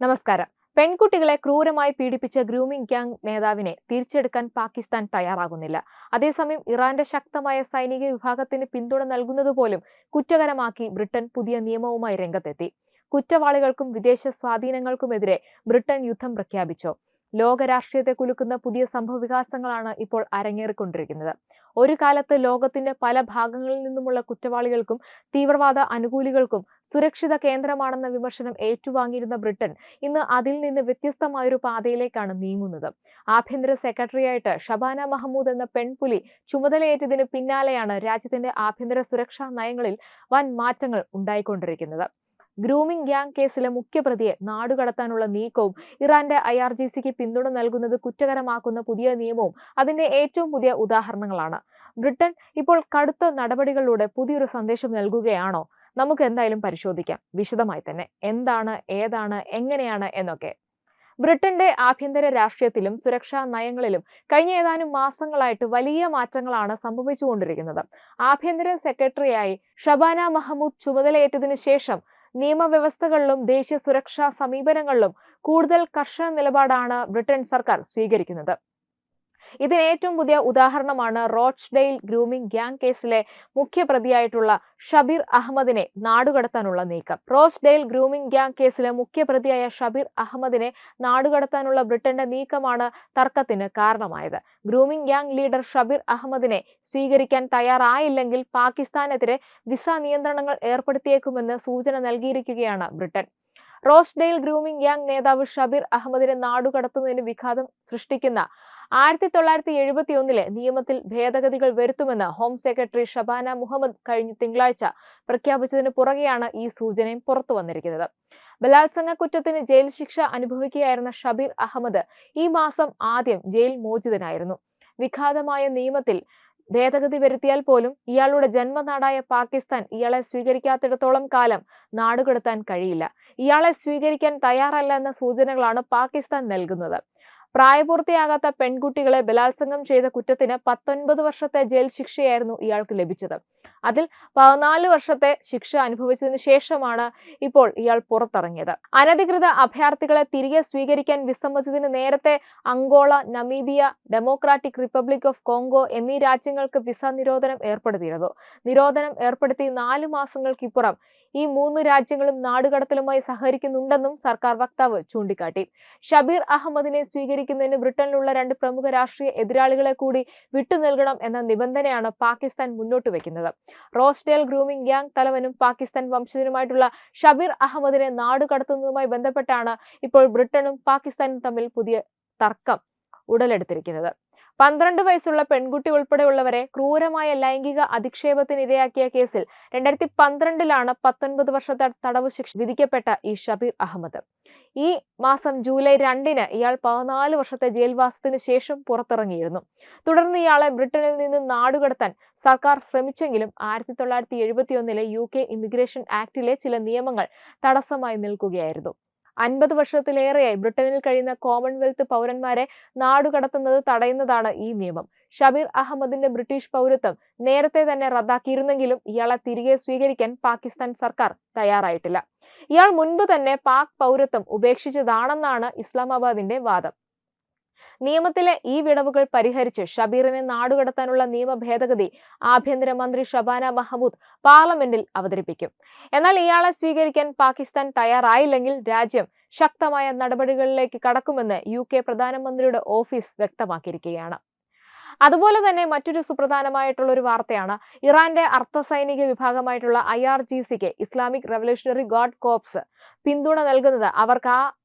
നമസ്കാരം. പെൺകുട്ടികളെ ക്രൂരമായി പീഡിപ്പിച്ച ഗ്രൂമിംഗ് ഗ്യാങ് നേതാവിനെ തിരിച്ചെടുക്കാൻ പാകിസ്ഥാൻ തയ്യാറാകുന്നില്ല. അതേസമയം ഇറാന്റെ ശക്തമായ സൈനിക വിഭാഗത്തിന് പിന്തുണ നൽകുന്നതുപോലും കുറ്റകരമാക്കി ബ്രിട്ടൻ പുതിയ നിയമവുമായി രംഗത്തെത്തി. കുറ്റവാളികൾക്കും വിദേശ സ്വാധീനങ്ങൾക്കുമെതിരെ ബ്രിട്ടൻ യുദ്ധം പ്രഖ്യാപിച്ചു. ലോക രാഷ്ട്രീയത്തെ കുലുക്കുന്ന പുതിയ സംഭവവികാസങ്ങളാണ് ഇപ്പോൾ അരങ്ങേറിക്കൊണ്ടിരിക്കുന്നത്. ഒരു കാലത്ത് ലോകത്തിന്റെ പല ഭാഗങ്ങളിൽ നിന്നുമുള്ള കുറ്റവാളികൾക്കും തീവ്രവാദ അനുകൂലികൾക്കും സുരക്ഷിത കേന്ദ്രമാണെന്ന വിമർശനം ഏറ്റുവാങ്ങിയിരുന്ന ബ്രിട്ടൻ ഇന്ന് അതിൽ നിന്ന് വ്യത്യസ്തമായൊരു പാതയിലേക്കാണ് നീങ്ങുന്നത്. ആഭ്യന്തര സെക്രട്ടറിയായിട്ട് ഷബാന മഹമ്മൂദ് എന്ന പെൺപുലി ചുമതലയേറ്റതിന് പിന്നാലെയാണ് രാജ്യത്തിന്റെ ആഭ്യന്തര സുരക്ഷാ നയങ്ങളിൽ വൻ മാറ്റങ്ങൾ ഉണ്ടായിക്കൊണ്ടിരിക്കുന്നത്. ഗ്രൂമിംഗ് ഗ്യാങ് കേസിലെ മുഖ്യപ്രതിയെ നാടുകടത്താനുള്ള നീക്കവും ഇറാന്റെ IRGCക്ക് പിന്തുണ നൽകുന്നത് കുറ്റകരമാക്കുന്ന പുതിയ നിയമവും അതിന്റെ ഏറ്റവും പുതിയ ഉദാഹരണങ്ങളാണ്. ബ്രിട്ടൻ ഇപ്പോൾ കടുത്ത നടപടികളിലൂടെ പുതിയൊരു സന്ദേശം നൽകുകയാണോ? നമുക്ക് എന്തായാലും പരിശോധിക്കാം വിശദമായി തന്നെ. എന്താണ്, ഏതാണ്, എങ്ങനെയാണ് എന്നൊക്കെ. ബ്രിട്ടന്റെ ആഭ്യന്തര രാഷ്ട്രീയത്തിലും സുരക്ഷാ നയങ്ങളിലും കഴിഞ്ഞ ഏതാനും മാസങ്ങളായിട്ട് വലിയ മാറ്റങ്ങളാണ് സംഭവിച്ചുകൊണ്ടിരിക്കുന്നത്. ആഭ്യന്തര സെക്രട്ടറിയായി ഷബാന മഹമ്മൂദ് ചുമതലയേറ്റതിനു ശേഷം നിയമവ്യവസ്ഥകളിലും ദേശീയ സുരക്ഷാ സമീപനങ്ങളിലും കൂടുതൽ കർശന നിലപാടാണ് ബ്രിട്ടൻ സർക്കാർ സ്വീകരിക്കുന്നത്. ഇതിന് ഏറ്റവും പുതിയ ഉദാഹരണമാണ് റോച്ച്ഡെയിൽ ഗ്രൂമിംഗ് ഗ്യാങ് കേസിലെ മുഖ്യപ്രതിയായിട്ടുള്ള ഷബീർ അഹമ്മദിനെ നാടുകടത്താനുള്ള നീക്കം. റോച്ച്ഡെയിൽ ഗ്രൂമിംഗ് ഗ്യാങ് കേസിലെ മുഖ്യപ്രതിയായ ഷബീർ അഹമ്മദിനെ നാടുകടത്താനുള്ള ബ്രിട്ടന്റെ നീക്കമാണ് തർക്കത്തിന് കാരണമായത്. ഗ്രൂമിംഗ് ഗ്യാങ് ലീഡർ ഷബീർ അഹമ്മദിനെ സ്വീകരിക്കാൻ തയ്യാറായില്ലെങ്കിൽ പാകിസ്ഥാനെതിരെ വിസ നിയന്ത്രണങ്ങൾ ഏർപ്പെടുത്തിയേക്കുമെന്ന് സൂചന നൽകിയിരിക്കുകയാണ് ബ്രിട്ടൻ. റോച്ച്ഡെയിൽ ഗ്രൂമിംഗ് ഗ്യാങ് നേതാവ് ഷബീർ അഹമ്മദിനെ നാടുകടത്തുന്നതിന് വിഘാതം സൃഷ്ടിക്കുന്ന 1971 നിയമത്തിൽ ഭേദഗതികൾ വരുത്തുമെന്ന് ഹോം സെക്രട്ടറി ഷബാന മുഹമ്മദ് കഴിഞ്ഞ തിങ്കളാഴ്ച പ്രഖ്യാപിച്ചതിന് പുറകെയാണ് ഈ സൂചനയും പുറത്തു വന്നിരിക്കുന്നത്. ബലാത്സംഗ കുറ്റത്തിന് ജയിൽ ശിക്ഷ അനുഭവിക്കുകയായിരുന്ന ഷബീർ അഹമ്മദ് ഈ മാസം ആദ്യം ജയിൽ മോചിതനായിരുന്നു. വിഘാതമായ നിയമത്തിൽ ഭേദഗതി വരുത്തിയാൽ പോലും ഇയാളുടെ ജന്മനാടായ പാകിസ്ഥാൻ ഇയാളെ സ്വീകരിക്കാത്തിടത്തോളം കാലം നാടുകടത്താൻ കഴിയില്ല. ഇയാളെ സ്വീകരിക്കാൻ തയ്യാറല്ല എന്ന സൂചനകളാണ് പാകിസ്ഥാൻ നൽകുന്നത്. പ്രായപൂർത്തിയാകാത്ത പെൺകുട്ടികളെ ബലാത്സംഗം ചെയ്ത കുറ്റത്തിന് 19 വർഷത്തെ ജയിൽ ശിക്ഷയായിരുന്നു ഇയാൾക്ക് ലഭിച്ചത്. അതിൽ 14 വർഷത്തെ ശിക്ഷ അനുഭവിച്ചതിന് ശേഷമാണ് ഇപ്പോൾ ഇയാൾ പുറത്തിറങ്ങിയത്. അനധികൃത അഭയാർത്ഥികളെ തിരികെ സ്വീകരിക്കാൻ വിസമ്മതിച്ചതിന് നേരത്തെ Angola, Namibia, Democratic Republic of Congo എന്നീ രാജ്യങ്ങൾക്ക് വിസ നിരോധനം ഏർപ്പെടുത്തിയിരുന്നു. നിരോധനം ഏർപ്പെടുത്തി 4 മാസങ്ങൾക്കിപ്പുറം ഈ 3 രാജ്യങ്ങളും നാടുകടത്തലുമായി സഹകരിക്കുന്നുണ്ടെന്നും സർക്കാർ വക്താവ് ചൂണ്ടിക്കാട്ടി. ഷബീർ അഹമ്മദിനെ സ്വീകരിക്കുന്നതിന് ബ്രിട്ടനിലുള്ള 2 പ്രമുഖ രാഷ്ട്രീയ എതിരാളികളെ കൂടി വിട്ടുനൽകണം എന്ന നിബന്ധനയാണ് പാകിസ്ഥാൻ മുന്നോട്ട് വയ്ക്കുന്നത്. റോച്ച്ഡെയിൽ ഗ്രൂമിംഗ് ഗ്യാങ് തലവനും പാകിസ്ഥാൻ വംശജനുമായിട്ടുള്ള ഷബീർ അഹമ്മദിനെ നാടുകടത്തുന്നതുമായി ബന്ധപ്പെട്ടാണ് ഇപ്പോൾ ബ്രിട്ടനും പാകിസ്ഥാനും തമ്മിൽ പുതിയ തർക്കം ഉടലെടുത്തിരിക്കുന്നത്. 12 വയസ്സുള്ള പെൺകുട്ടി ഉൾപ്പെടെയുള്ളവരെ ക്രൂരമായ ലൈംഗിക അധിക്ഷേപത്തിനിരയാക്കിയ കേസിൽ 2012 19 വർഷത്തെ തടവ് ശിക്ഷ വിധിക്കപ്പെട്ട ഈ ഷബീർ അഹമ്മദ് ഈ മാസം ജൂലൈ 2 ഇയാൾ 14 വർഷത്തെ ജയിൽവാസത്തിന് ശേഷം പുറത്തിറങ്ങിയിരുന്നു. തുടർന്ന് ഇയാളെ ബ്രിട്ടനിൽ നിന്ന് നാടുകടത്താൻ സർക്കാർ ശ്രമിച്ചെങ്കിലും 1971 UK ഇമിഗ്രേഷൻ ആക്ടിലെ ചില നിയമങ്ങൾ തടസ്സമായി നിൽക്കുകയായിരുന്നു. 50 വർഷത്തിലേറെയായി ബ്രിട്ടനിൽ കഴിയുന്ന കോമൺവെൽത്ത് പൗരന്മാരെ നാടുകടത്തുന്നത് തടയുന്നതാണ് ഈ നിയമം. ഷബീർ അഹമ്മദിന്റെ ബ്രിട്ടീഷ് പൗരത്വം നേരത്തെ തന്നെ റദ്ദാക്കിയിരുന്നെങ്കിലും ഇയാളെ തിരികെ സ്വീകരിക്കാൻ പാകിസ്ഥാൻ സർക്കാർ തയ്യാറായിട്ടില്ല. ഇയാൾ മുൻപ് തന്നെ പാക് പൗരത്വം ഉപേക്ഷിച്ചതാണെന്നാണ് ഇസ്ലാമാബാദിന്റെ വാദം. നിയമത്തിലെ ഈ വിടവുകൾ പരിഹരിച്ച് ഷബീറിനെ നാടുകടത്താനുള്ള നിയമ ഭേദഗതി ആഭ്യന്തരമന്ത്രി ഷബാന മഹമ്മൂദ് പാർലമെന്റിൽ അവതരിപ്പിക്കും. എന്നാൽ ഇയാളെ സ്വീകരിക്കാൻ പാകിസ്ഥാൻ തയ്യാറായില്ലെങ്കിൽ രാജ്യം ശക്തമായ നടപടികളിലേക്ക് കടക്കുമെന്ന് UK പ്രധാനമന്ത്രിയുടെ ഓഫീസ് വ്യക്തമാക്കിയിരിക്കുകയാണ്. അതുപോലെ തന്നെ മറ്റൊരു സുപ്രധാനമായിട്ടുള്ള ഒരു വാർത്തയാണ് ഇറാന്റെ അർദ്ധസൈനിക വിഭാഗമായിട്ടുള്ള IRGCക്ക് ഇസ്ലാമിക് റവല്യൂഷണറി ഗാർഡ് കോർപ്സ് പിന്തുണ നൽകുന്നത്, അവർക്ക് ആ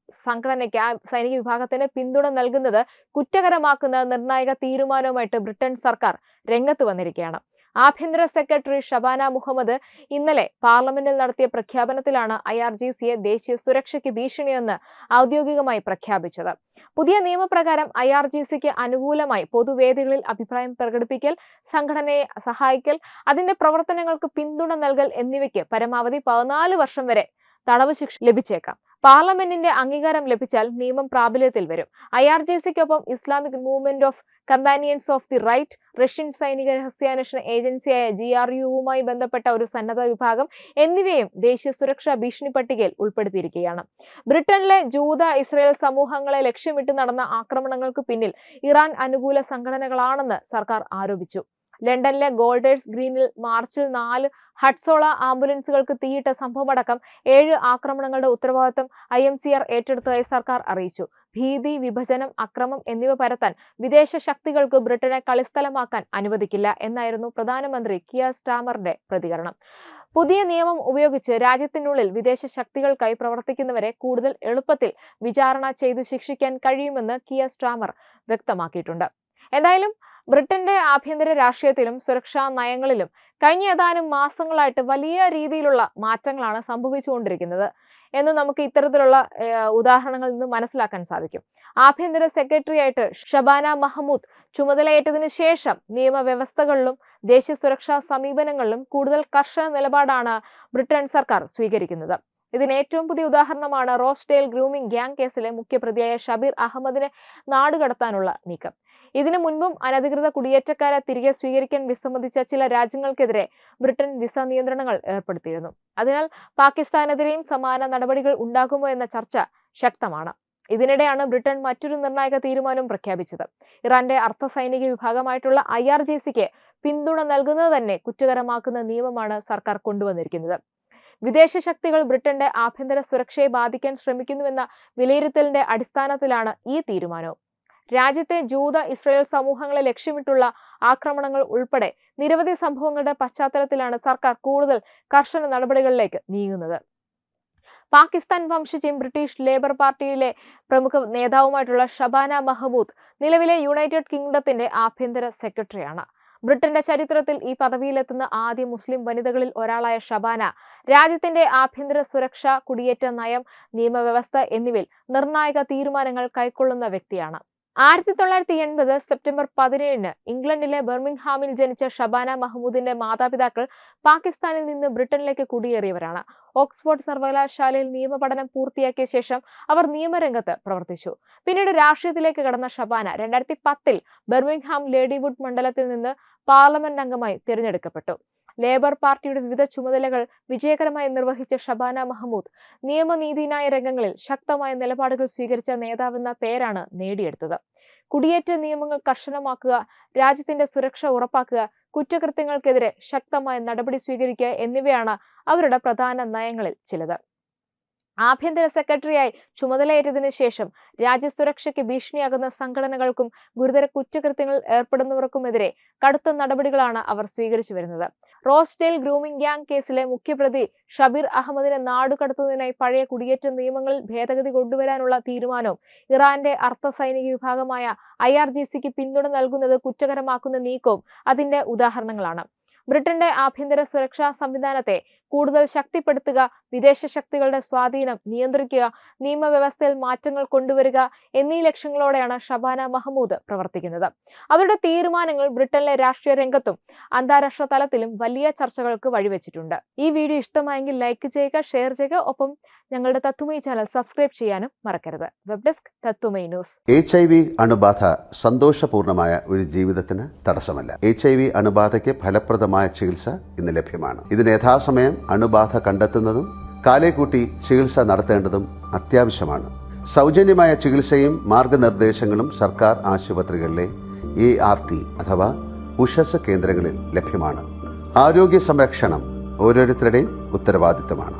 സംഘടനയ്ക്ക്, ആ സൈനിക വിഭാഗത്തിന് പിന്തുണ നൽകുന്നത് കുറ്റകരമാക്കുന്ന നിർണായക തീരുമാനവുമായിട്ട് ബ്രിട്ടൻ സർക്കാർ രംഗത്ത് വന്നിരിക്കുകയാണ്. ആഭ്യന്തര സെക്രട്ടറി ഷബാന മുഹമ്മദ് ഇന്നലെ പാർലമെന്റിൽ നടത്തിയ പ്രഖ്യാപനത്തിലാണ് IRGCയെ ദേശീയ സുരക്ഷയ്ക്ക് ഭീഷണിയെന്ന് ഔദ്യോഗികമായി പ്രഖ്യാപിച്ചത്. പുതിയ നിയമപ്രകാരം IRGCക്ക് അനുകൂലമായി പൊതുവേദികളിൽ അഭിപ്രായം പ്രകടിപ്പിക്കൽ, സംഘടനയെ സഹായിക്കൽ, അതിന്റെ പ്രവർത്തനങ്ങൾക്ക് പിന്തുണ നൽകൽ എന്നിവയ്ക്ക് പരമാവധി 14 വർഷം വരെ തടവ് ശിക്ഷ ലഭിച്ചേക്കാം. പാർലമെന്റിന്റെ അംഗീകാരം ലഭിച്ചാൽ നിയമം പ്രാബല്യത്തിൽ വരും. IRGCക്കൊപ്പം Islamic movement of companions of the right, Russian സൈനിക രഹസ്യാന്വേഷണ ഏജൻസിയായ GRUവുമായി ബന്ധപ്പെട്ട ഒരു സന്നദ്ധ വിഭാഗം എന്നിവയും ദേശീയ സുരക്ഷാ ഭീഷണി പട്ടികയിൽ ഉൾപ്പെടുത്തിയിരിക്കുകയാണ്. ബ്രിട്ടനിലെ ജൂത ഇസ്രായേൽ സമൂഹങ്ങളെ ലക്ഷ്യമിട്ട് നടന്ന ആക്രമണങ്ങൾക്ക് പിന്നിൽ ഇറാൻ അനുകൂല സംഘടനകളാണെന്ന് സർക്കാർ ആരോപിച്ചു. ലണ്ടനിലെ ഗോൾഡേഴ്സ് ഗ്രീനിൽ മാർച്ചിൽ 4 ഹഡ്സോള ആംബുലൻസുകൾക്ക് തീയിട്ട സംഭവമടക്കം 7 ആക്രമണങ്ങളുടെ ഉത്തരവാദിത്തം IMCR ഏറ്റെടുത്തതായി സർക്കാർ അറിയിച്ചു. ഭീതി, വിഭജനം, അക്രമം എന്നിവ പരത്താൻ വിദേശ ശക്തികൾക്ക് ബ്രിട്ടനെ കളിസ്ഥലമാക്കാൻ അനുവദിക്കില്ല എന്നായിരുന്നു പ്രധാനമന്ത്രി കിയർ സ്റ്റാമറിന്റെ പ്രതികരണം. പുതിയ നിയമം ഉപയോഗിച്ച് രാജ്യത്തിനുള്ളിൽ വിദേശ ശക്തികൾക്കായി പ്രവർത്തിക്കുന്നവരെ കൂടുതൽ എളുപ്പത്തിൽ വിചാരണ ചെയ്ത് ശിക്ഷിക്കാൻ കഴിയുമെന്ന് കിയർ സ്റ്റാമർ വ്യക്തമാക്കിയിട്ടുണ്ട്. എന്തായാലും ബ്രിട്ടന്റെ ആഭ്യന്തര രാഷ്ട്രീയത്തിലും സുരക്ഷാ നയങ്ങളിലും കഴിഞ്ഞ ഏതാനും മാസങ്ങളായിട്ട് വലിയ രീതിയിലുള്ള മാറ്റങ്ങളാണ് സംഭവിച്ചുകൊണ്ടിരിക്കുന്നത് എന്ന് നമുക്ക് ഇത്തരത്തിലുള്ള ഉദാഹരണങ്ങളിൽ നിന്ന് മനസ്സിലാക്കാൻ സാധിക്കും. ആഭ്യന്തര സെക്രട്ടറി ആയിട്ട് ഷബാന മഹ്മൂദ് ചുമതലയേറ്റതിനു ശേഷം നിയമവ്യവസ്ഥകളിലും ദേശീയ സുരക്ഷാ സമീപനങ്ങളിലും കൂടുതൽ കർശന നിലപാടാണ് ബ്രിട്ടൻ സർക്കാർ സ്വീകരിക്കുന്നത്. ഇതിന് ഏറ്റവും പുതിയ ഉദാഹരണമാണ് റോസ്ഡെയിൽ ഗ്രൂമിംഗ് ഗ്യാങ് കേസിലെ മുഖ്യപ്രതിയായ ഷബീർ അഹമ്മദിനെ നാടുകടത്താനുള്ള നീക്കം. ഇതിനു മുൻപും അനധികൃത കുടിയേറ്റക്കാരെ തിരികെ സ്വീകരിക്കാൻ വിസമ്മതിച്ച ചില രാജ്യങ്ങൾക്കെതിരെ ബ്രിട്ടൻ വിസ നിയന്ത്രണങ്ങൾ ഏർപ്പെടുത്തിയിരുന്നു. അതിനാൽ പാകിസ്ഥാനെതിരെയും സമാന നടപടികൾ ഉണ്ടാകുമോ എന്ന ചർച്ച ശക്തമാണ്. ഇതിനിടെയാണ് ബ്രിട്ടൻ മറ്റൊരു നിർണായക തീരുമാനം പ്രഖ്യാപിച്ചത്. ഇറാന്റെ അർദ്ധസൈനിക വിഭാഗമായിട്ടുള്ള IRGCക്ക് പിന്തുണ നൽകുന്നത് തന്നെ കുറ്റകരമാക്കുന്ന നിയമമാണ് സർക്കാർ കൊണ്ടുവന്നിരിക്കുന്നത്. വിദേശ ശക്തികൾ ബ്രിട്ടന്റെ ആഭ്യന്തര സുരക്ഷയെ ബാധിക്കാൻ ശ്രമിക്കുന്നുവെന്ന വിലയിരുത്തലിന്റെ അടിസ്ഥാനത്തിലാണ് ഈ തീരുമാനവും. രാജ്യത്തെ ജൂത ഇസ്രായേൽ സമൂഹങ്ങളെ ലക്ഷ്യമിട്ടുള്ള ആക്രമണങ്ങൾ ഉൾപ്പെടെ നിരവധി സംഭവങ്ങളുടെ പശ്ചാത്തലത്തിലാണ് സർക്കാർ കൂടുതൽ കർശന നടപടികളിലേക്ക് നീങ്ങുന്നത്. പാകിസ്ഥാൻ വംശജയും ബ്രിട്ടീഷ് ലേബർ പാർട്ടിയിലെ പ്രമുഖ നേതാവുമായിട്ടുള്ള ഷബാന മഹ്മൂദ് നിലവിലെ യുണൈറ്റഡ് കിങ്ഡത്തിന്റെ ആഭ്യന്തര സെക്രട്ടറിയാണ്. ബ്രിട്ടന്റെ ചരിത്രത്തിൽ ഈ പദവിയിലെത്തുന്ന ആദ്യ മുസ്ലിം വനിതകളിൽ ഒരാളായ ഷബാന രാജ്യത്തിന്റെ ആഭ്യന്തര സുരക്ഷ, കുടിയേറ്റ നയം, നിയമവ്യവസ്ഥ എന്നിവയിൽ നിർണായക തീരുമാനങ്ങൾ കൈക്കൊള്ളുന്ന വ്യക്തിയാണ്. 1980 സെപ്റ്റംബർ 17 ഇംഗ്ലണ്ടിലെ ബർമിംഗ്ഹാമിൽ ജനിച്ച ഷബാന മഹ്മൂദിന്റെ മാതാപിതാക്കൾ പാകിസ്ഥാനിൽ നിന്ന് ബ്രിട്ടനിലേക്ക് കുടിയേറിയവരാണ്. ഓക്സ്ഫോർഡ് സർവകലാശാലയിൽ നിയമപഠനം പൂർത്തിയാക്കിയ ശേഷം അവർ നിയമരംഗത്ത് പ്രവർത്തിച്ചു. പിന്നീട് രാഷ്ട്രീയത്തിലേക്ക് കടന്ന ഷബാന 2010 ബർമിംഗ്ഹാം ലേഡിവുഡ് മണ്ഡലത്തിൽ നിന്ന് പാർലമെന്റ് അംഗമായി തിരഞ്ഞെടുക്കപ്പെട്ടു. ലേബർ പാർട്ടിയുടെ വിവിധ ചുമതലകൾ വിജയകരമായി നിർവഹിച്ച ഷബാന മഹ്മൂദ് നിയമനീതിന്യായ രംഗങ്ങളിൽ ശക്തമായ നിലപാടുകൾ സ്വീകരിച്ച നേതാവെന്ന പേരാണ് നേടിയെടുത്തത്. കുടിയേറ്റ നിയമങ്ങൾ കർശനമാക്കുക, രാജ്യത്തിന്റെ സുരക്ഷ ഉറപ്പാക്കുക, കുറ്റകൃത്യങ്ങൾക്കെതിരെ ശക്തമായ നടപടി സ്വീകരിക്കുക എന്നിവയാണ് അവരുടെ പ്രധാന നയങ്ങളിൽ ചിലത്. ആഭ്യന്തര സെക്രട്ടറിയായി ചുമതലയേറ്റതിനു ശേഷം രാജ്യസുരക്ഷയ്ക്ക് ഭീഷണിയാകുന്ന സംഘടനകൾക്കും ഗുരുതര കുറ്റകൃത്യങ്ങളിൽ ഏർപ്പെടുന്നവർക്കുമെതിരെ കടുത്ത നടപടികളാണ് അവർ സ്വീകരിച്ചു വരുന്നത്. റോസ്ഡെയിൽ ഗ്രൂമിംഗ് ഗ്യാങ് കേസിലെ മുഖ്യപ്രതി ഷബീർ അഹമ്മദിനെ നാടുകടത്തുന്നതിനായി പഴയ കുടിയേറ്റ നിയമങ്ങളിൽ ഭേദഗതി കൊണ്ടുവരാനുള്ള തീരുമാനവും ഇറാന്റെ അർദ്ധസൈനിക വിഭാഗമായ IRGCക്ക് പിന്തുണ നൽകുന്നത് കുറ്റകരമാക്കുന്ന നീക്കവും അതിന്റെ ഉദാഹരണങ്ങളാണ്. ബ്രിട്ടന്റെ ആഭ്യന്തര സുരക്ഷാ സംവിധാനത്തെ കൂടുതൽ ശക്തിപ്പെടുത്തുക, വിദേശ ശക്തികളുടെ സ്വാധീനം നിയന്ത്രിക്കുക, നിയമവ്യവസ്ഥയിൽ മാറ്റങ്ങൾ കൊണ്ടുവരിക എന്നീ ലക്ഷ്യങ്ങളോടെയാണ് ഷബാന മഹ്മൂദ് പ്രവർത്തിക്കുന്നത്. അവരുടെ തീരുമാനങ്ങൾ ബ്രിട്ടനിലെ രാഷ്ട്രീയ രംഗത്തും അന്താരാഷ്ട്ര തലത്തിലും വലിയ ചർച്ചകൾക്ക് വഴിവെച്ചിട്ടുണ്ട്. ഈ വീഡിയോ ഇഷ്ടമായെങ്കിൽ ലൈക്ക് ചെയ്യുക, ഷെയർ ചെയ്യുക, ഒപ്പം ഞങ്ങളുടെ തത്തുമൈ ചാനൽ സബ്സ്ക്രൈബ് ചെയ്യാനും മറക്കരുത്. വെബ് ഡെസ്ക് തത്തുമൈ ന്യൂസ്. HIV അണുബാധ സന്തോഷപൂർണമായ ഒരു ജീവിതത്തിന് തടസ്സമല്ല. HIV അണുബാധയ്ക്ക് ഫലപ്രദമായ ചികിത്സ ഇന്ന് ലഭ്യമാണ്. ഇതിന് യഥാസമയം അണുബാധ കണ്ടെത്തുന്നതും കാലേക്കൂട്ടി ചികിത്സ നടത്തേണ്ടതും അത്യാവശ്യമാണ്. സൗജന്യമായ ചികിത്സയും മാർഗനിർദ്ദേശങ്ങളും സർക്കാർ ആശുപത്രികളിലെ ART അഥവാ ഉഷസ് കേന്ദ്രങ്ങളിൽ ലഭ്യമാണ്. ആരോഗ്യ സംരക്ഷണം ഓരോരുത്തരുടെയും ഉത്തരവാദിത്തമാണ്.